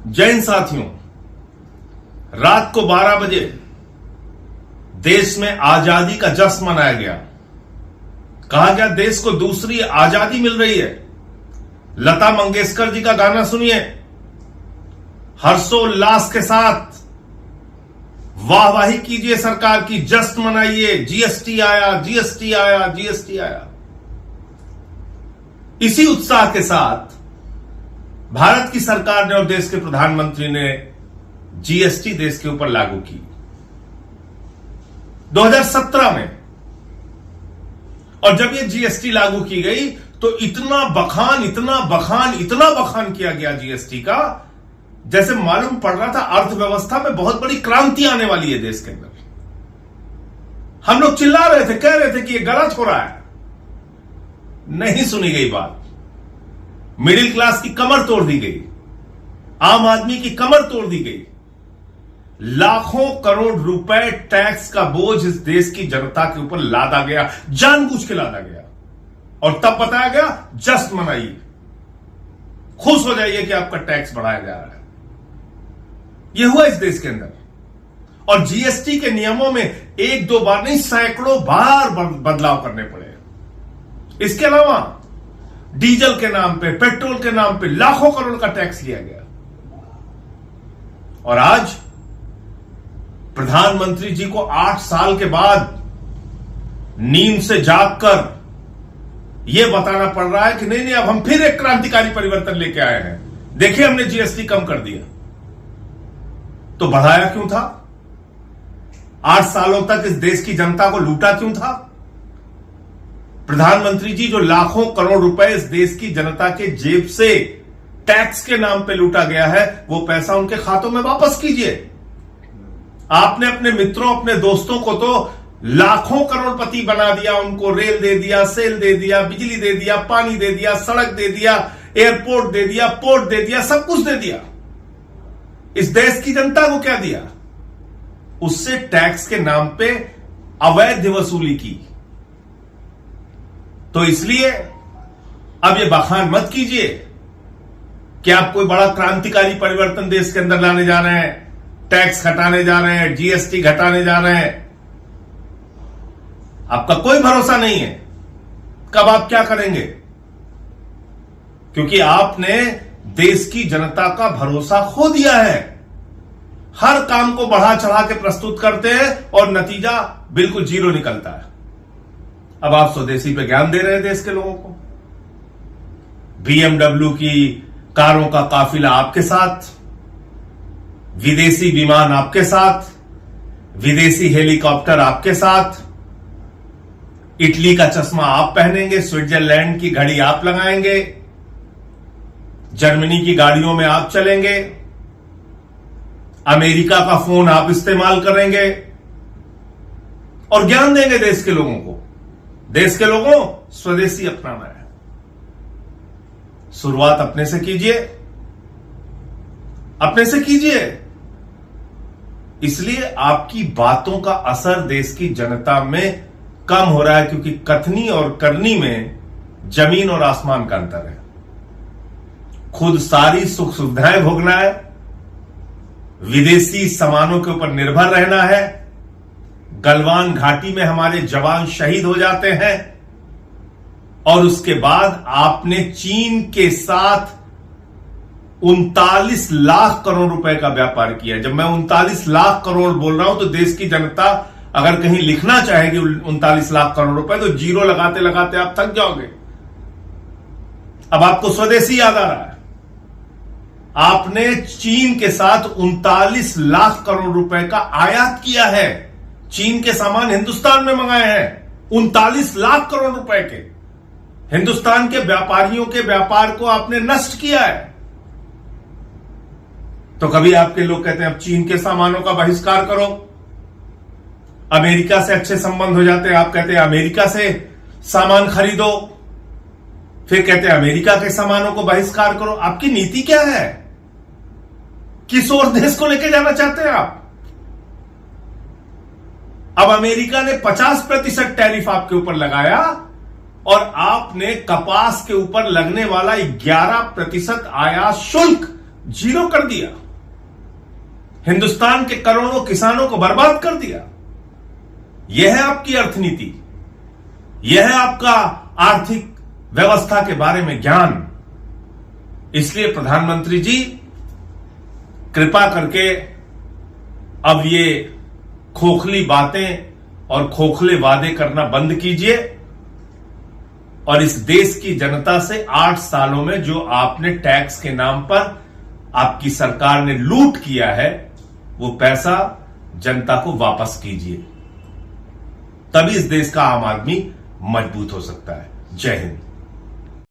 जय हिंद साथियों, रात को 12 बजे देश में आजादी का जश्न मनाया गया। कहा गया देश को दूसरी आजादी मिल रही है। लता मंगेशकर जी का गाना सुनिए, हर्षोल्लास के साथ वाहवाही कीजिए सरकार की, जश्न मनाइए, जीएसटी आया, जीएसटी आया, जीएसटी आया। इसी उत्साह के साथ भारत की सरकार ने और देश के प्रधानमंत्री ने जीएसटी देश के ऊपर लागू की 2017 में। और जब ये जीएसटी लागू की गई तो इतना बखान किया गया जीएसटी का, जैसे मालूम पड़ रहा था अर्थव्यवस्था में बहुत बड़ी क्रांति आने वाली है देश के अंदर। हम लोग चिल्ला रहे थे, कह रहे थे कि ये गलत हो रहा है। नहीं सुनी गई बात। मिडिल क्लास की कमर तोड़ दी गई, आम आदमी की कमर तोड़ दी गई। लाखों करोड़ रुपए टैक्स का बोझ इस देश की जनता के ऊपर लादा गया, जानबूझ के लादा गया। और तब बताया गया जश्न मनाइए, खुश हो जाइए कि आपका टैक्स बढ़ाया जा रहा है। यह हुआ इस देश के अंदर। और जीएसटी के नियमों में एक दो बार नहीं, सैकड़ों बार बदलाव करने पड़े। इसके अलावा डीजल के नाम पे, पेट्रोल के नाम पे लाखों करोड़ का टैक्स लिया गया। और आज प्रधानमंत्री जी को 8 साल के बाद नींद से जागकर यह बताना पड़ रहा है कि नहीं नहीं, अब हम फिर एक क्रांतिकारी परिवर्तन लेके आए हैं। देखिए, हमने जीएसटी कम कर दिया। तो बढ़ाया क्यों था? 8 सालों तक इस देश की जनता को लूटा क्यों था? प्रधानमंत्री जी, जो लाखों करोड़ रुपए इस देश की जनता के जेब से टैक्स के नाम पे लूटा गया है, वो पैसा उनके खातों में वापस कीजिए। आपने अपने मित्रों, अपने दोस्तों को तो लाखों करोड़पति बना दिया, उनको रेल दे दिया, सेल दे दिया, बिजली दे दिया, पानी दे दिया, सड़क दे दिया, एयरपोर्ट दे दिया, पोर्ट दे दिया, सब कुछ दे दिया। इस देश की जनता को क्या दिया? उससे टैक्स के नाम पे अवैध वसूली की। तो इसलिए अब ये बखान मत कीजिए कि आप कोई बड़ा क्रांतिकारी परिवर्तन देश के अंदर लाने जा रहे हैं, टैक्स घटाने जा रहे हैं, जीएसटी घटाने जा रहे हैं। आपका कोई भरोसा नहीं है कब आप क्या करेंगे, क्योंकि आपने देश की जनता का भरोसा खो दिया है। हर काम को बढ़ा चढ़ा के प्रस्तुत करते हैं और नतीजा बिल्कुल जीरो निकलता है। अब आप स्वदेशी पे ज्ञान दे रहे हैं देश के लोगों को। बीएमडब्ल्यू की कारों का काफिला आपके साथ, विदेशी विमान आपके साथ, विदेशी हेलीकॉप्टर आपके साथ, इटली का चश्मा आप पहनेंगे, स्विट्जरलैंड की घड़ी आप लगाएंगे, जर्मनी की गाड़ियों में आप चलेंगे, अमेरिका का फोन आप इस्तेमाल करेंगे और ज्ञान देंगे देश के लोगों को। देश के लोगों, स्वदेशी अपनाना है। शुरुआत अपने से कीजिए, अपने से कीजिए। इसलिए आपकी बातों का असर देश की जनता में कम हो रहा है, क्योंकि कथनी और करनी में जमीन और आसमान का अंतर है। खुद सारी सुख सुविधाएं भोगना है, विदेशी सामानों के ऊपर निर्भर रहना है। गलवान घाटी में हमारे जवान शहीद हो जाते हैं और उसके बाद आपने चीन के साथ 39 लाख करोड़ रुपए का व्यापार किया। जब मैं 39 लाख करोड़ बोल रहा हूं तो देश की जनता अगर कहीं लिखना चाहेगी 39 लाख करोड़ रुपए, तो जीरो लगाते लगाते आप थक जाओगे। अब आपको स्वदेशी याद आ रहा है। आपने चीन के साथ 39 लाख करोड़ रुपए का आयात किया है। चीन के सामान हिंदुस्तान में मंगाए हैं 39 लाख करोड़ रुपए के। हिंदुस्तान के व्यापारियों के व्यापार को आपने नष्ट किया है। तो कभी आपके लोग कहते हैं अब चीन के सामानों का बहिष्कार करो, अमेरिका से अच्छे संबंध हो जाते हैं, आप कहते हैं अमेरिका से सामान खरीदो, फिर कहते हैं अमेरिका के सामानों को बहिष्कार करो। आपकी नीति क्या है? किस ओर देश को लेके जाना चाहते हैं आप? अब अमेरिका ने 50% टैरिफ आपके ऊपर लगाया और आपने कपास के ऊपर लगने वाला 11% आयात शुल्क जीरो कर दिया, हिंदुस्तान के करोड़ों किसानों को बर्बाद कर दिया। यह है आपकी अर्थनीति, यह है आपका आर्थिक व्यवस्था के बारे में ज्ञान। इसलिए प्रधानमंत्री जी, कृपा करके अब ये खोखली बातें और खोखले वादे करना बंद कीजिए और इस देश की जनता से 8 सालों में जो आपने टैक्स के नाम पर आपकी सरकार ने लूट किया है, वो पैसा जनता को वापस कीजिए। तभी इस देश का आम आदमी मजबूत हो सकता है। जय हिंद।